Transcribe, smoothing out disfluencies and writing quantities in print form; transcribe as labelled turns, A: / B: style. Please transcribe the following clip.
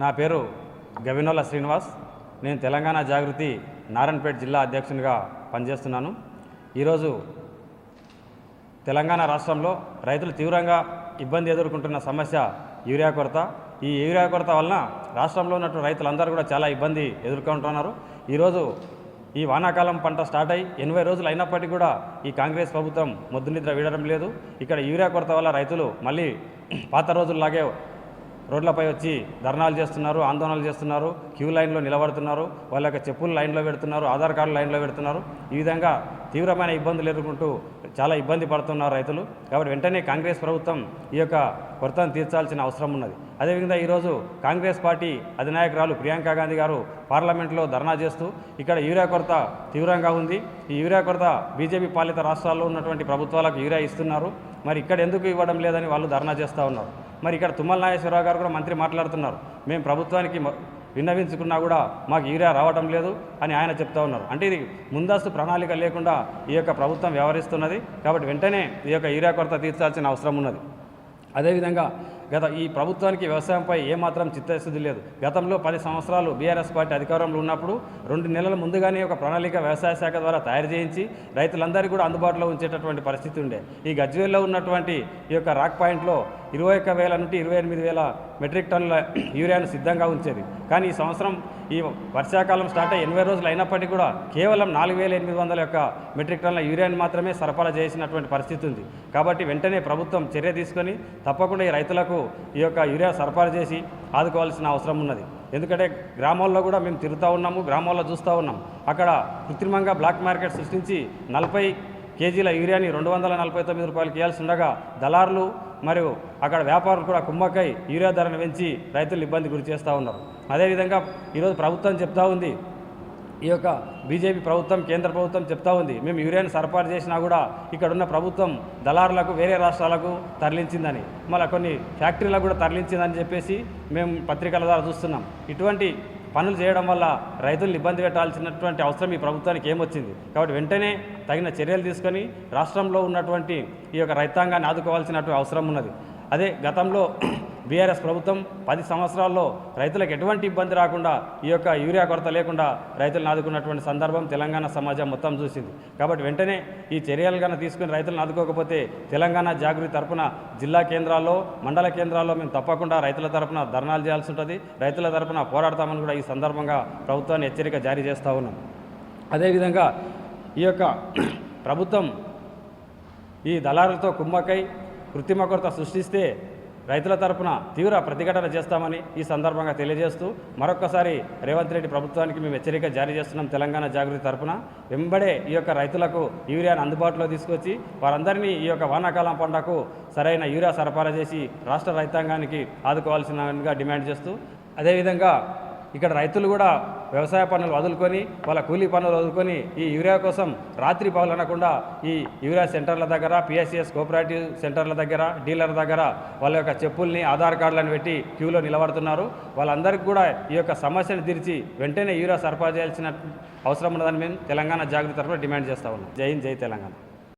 A: నా పేరు గవినోల శ్రీనివాస్. నేను తెలంగాణ జాగృతి నారాయణపేట జిల్లా అధ్యక్షునిగా పనిచేస్తున్నాను. ఈరోజు తెలంగాణ రాష్ట్రంలో రైతులు తీవ్రంగా ఇబ్బంది ఎదుర్కొంటున్న సమస్య యూరియా కొరత. ఈ యూరియా కొరత వలన రాష్ట్రంలో ఉన్నటువంటి రైతులందరూ కూడా చాలా ఇబ్బంది ఎదుర్కొంటున్నారు. ఈరోజు ఈ వానాకాలం పంట స్టార్ట్ అయ్యి 80 రోజులు అయినప్పటికీ కూడా ఈ కాంగ్రెస్ ప్రభుత్వం మొద్దునిద్ర వీడడం లేదు. ఇక్కడ యూరియా కొరత వల్ల రైతులు మళ్ళీ పాత రోజుల్లాగే రోడ్లపై వచ్చి ధర్నాలు చేస్తున్నారు, ఆందోళనలు చేస్తున్నారు, క్యూ లైన్లో నిలబడుతున్నారు, వాళ్ళ యొక్క చెప్పులు లైన్లో పెడుతున్నారు, ఆధార్ కార్డు లైన్లో పెడుతున్నారు. ఈ విధంగా తీవ్రమైన ఇబ్బందులు ఎదుర్కొంటూ చాలా ఇబ్బంది పడుతున్నారు రైతులు. కాబట్టి వెంటనే కాంగ్రెస్ ప్రభుత్వం ఈ యొక్క కొరతను తీర్చాల్సిన అవసరం ఉన్నది. అదేవిధంగా ఈరోజు కాంగ్రెస్ పార్టీ అధినాయకురాలు ప్రియాంక గాంధీ గారు పార్లమెంట్లో ధర్నా చేస్తూ ఇక్కడ యూరియా కొరత తీవ్రంగా ఉంది, ఈ యూరియా కొరత బీజేపీ పాలిత రాష్ట్రాల్లో ఉన్నటువంటి ప్రభుత్వాలకు యూరియా ఇస్తున్నారు, మరి ఇక్కడ ఎందుకు ఇవ్వడం లేదని వాళ్ళు ధర్నా చేస్తూ ఉన్నారు. మరి ఇక్కడ తుమ్మల నాగేశ్వరరావు గారు కూడా మంత్రి మాట్లాడుతున్నారు, మేము ప్రభుత్వానికి విన్నవించుకున్నా కూడా మాకు యూరియా రావడం లేదు అని ఆయన చెప్తా ఉన్నారు. అంటే ఇది ముందస్తు ప్రణాళిక లేకుండా ఈ యొక్క ప్రభుత్వం వ్యవహరిస్తున్నది. కాబట్టి వెంటనే ఈ యొక్క యూరియా కొరత తీర్చాల్సిన అవసరం ఉన్నది. అదేవిధంగా ఈ ప్రభుత్వానికి వ్యవసాయంపై ఏమాత్రం చిత్తశుద్ధి లేదు. గతంలో 10 సంవత్సరాలు బీఆర్ఎస్ పార్టీ అధికారంలో ఉన్నప్పుడు 2 నెలల ముందుగానే ఒక ప్రణాళిక వ్యవసాయ శాఖ ద్వారా తయారు చేయించి రైతులందరికీ కూడా అందుబాటులో ఉంచేటటువంటి పరిస్థితి ఉండే. ఈ గజ్వేల్లో ఉన్నటువంటి ఈ యొక్క రాక్ పాయింట్లో 21,000 నుండి 28,000 మెట్రిక్ టన్నుల యూరియాను సిద్ధంగా ఉంచేది. కానీ ఈ సంవత్సరం ఈ వర్షాకాలం స్టార్ట్ అయ్యి 80 రోజులు అయినప్పటికీ కూడా కేవలం 4,800 యొక్క మెట్రిక్ టన్నుల యూరియాను మాత్రమే సరఫరా చేసినటువంటి పరిస్థితి ఉంది. కాబట్టి వెంటనే ప్రభుత్వం చర్య తీసుకొని తప్పకుండా ఈ రైతులకు ఈ యొక్క యూరియా సరఫరా చేసి ఆదుకోవాల్సిన అవసరం ఉన్నది. ఎందుకంటే గ్రామాల్లో కూడా మేము తిరుగుతూ ఉన్నాము, గ్రామాల్లో చూస్తూ ఉన్నాం. అక్కడ కృత్రిమంగా బ్లాక్ మార్కెట్ సృష్టించి 40 కేజీల యూరియాని 249 రూపాయలకి ఇవ్వాల్సి ఉండగా దళారులు మరియు అక్కడ వ్యాపారులు కూడా కుమ్మక్కై యూరియా ధరను పెంచి రైతులు ఇబ్బంది గురి చేస్తూ ఉన్నారు. అదేవిధంగా ఈరోజు ప్రభుత్వం చెప్తా ఉంది, ఈ యొక్క బీజేపీ ప్రభుత్వం కేంద్ర ప్రభుత్వం చెప్తా ఉంది, మేము యూరియాను సరఫరా చేసినా కూడా ఇక్కడున్న ప్రభుత్వం దళారులకు వేరే రాష్ట్రాలకు తరలించిందని, మళ్ళీ కొన్ని ఫ్యాక్టరీలకు కూడా తరలించిందని చెప్పేసి మేము పత్రికల ద్వారా చూస్తున్నాం. ఇటువంటి పనులు చేయడం వల్ల రైతులను ఇబ్బంది పెట్టాల్సినటువంటి అవసరం ఈ ప్రభుత్వానికి ఏమొచ్చింది? కాబట్టి వెంటనే తగిన చర్యలు తీసుకొని రాష్ట్రంలో ఉన్నటువంటి ఈ యొక్క రైతాంగాన్ని ఆదుకోవాల్సినటువంటి అవసరం ఉన్నది. అదే గతంలో బీఆర్ఎస్ ప్రభుత్వం 10 సంవత్సరాల్లో రైతులకు ఎటువంటి ఇబ్బంది రాకుండా ఈ యొక్క యూరియా కొరత లేకుండా రైతులను ఆదుకున్నటువంటి సందర్భం తెలంగాణ సమాజం మొత్తం చూసింది. కాబట్టి వెంటనే ఈ చర్యలు కన్నా తీసుకుని రైతులను ఆదుకోకపోతే తెలంగాణ జాగృతి తరపున జిల్లా కేంద్రాల్లో మండల కేంద్రాల్లో మేము తప్పకుండా రైతుల తరపున ధర్నాలు చేయాల్సి ఉంటుంది, రైతుల తరపున పోరాడతామని కూడా ఈ సందర్భంగా ప్రభుత్వాన్ని హెచ్చరిక జారీ చేస్తూ ఉన్నాం. అదేవిధంగా ఈ యొక్క ప్రభుత్వం ఈ దళారులతో కుమ్మక్కై కృత్రిమ కొరత సృష్టిస్తే రైతుల తరపున తీవ్ర ప్రతిఘటన చేస్తామని ఈ సందర్భంగా తెలియజేస్తూ మరొక్కసారి రేవంత్ రెడ్డి ప్రభుత్వానికి మేము హెచ్చరిక జారీ చేస్తున్నాం. తెలంగాణ జాగృతి తరపున వెంబడే ఈ యొక్క రైతులకు యూరియాను అందుబాటులో తీసుకొచ్చి వారందరినీ ఈ యొక్క వానాకాలం పంటకు సరైన యూరియా సరఫరా చేసి రాష్ట్ర రైతాంగానికి ఆదుకోవాల్సినగా డిమాండ్ చేస్తూ, అదేవిధంగా ఇక్కడ రైతులు కూడా వ్యవసాయ పనులు వదులుకొని వాళ్ళ కూలీ పనులు వదులుకొని ఈ యూరియా కోసం రాత్రి పగలు అనకుండా ఈ యూరియా సెంటర్ల దగ్గర, పిఎస్సిఎస్ కోఆపరేటివ్ సెంటర్ల దగ్గర, డీలర్ దగ్గర వాళ్ళ యొక్క చెప్పుల్ని ఆధార్ కార్డులను పెట్టి క్యూలో నిలబడుతున్నారు. వాళ్ళందరికీ కూడా ఈ యొక్క సమస్యను తీర్చి వెంటనే యూరియా సరఫరా చేయాల్సిన అవసరం ఉన్నదని మేము తెలంగాణ జాగృతి తరఫున డిమాండ్ చేస్తూ ఉన్నాం. జై హింద్, జై తెలంగాణ.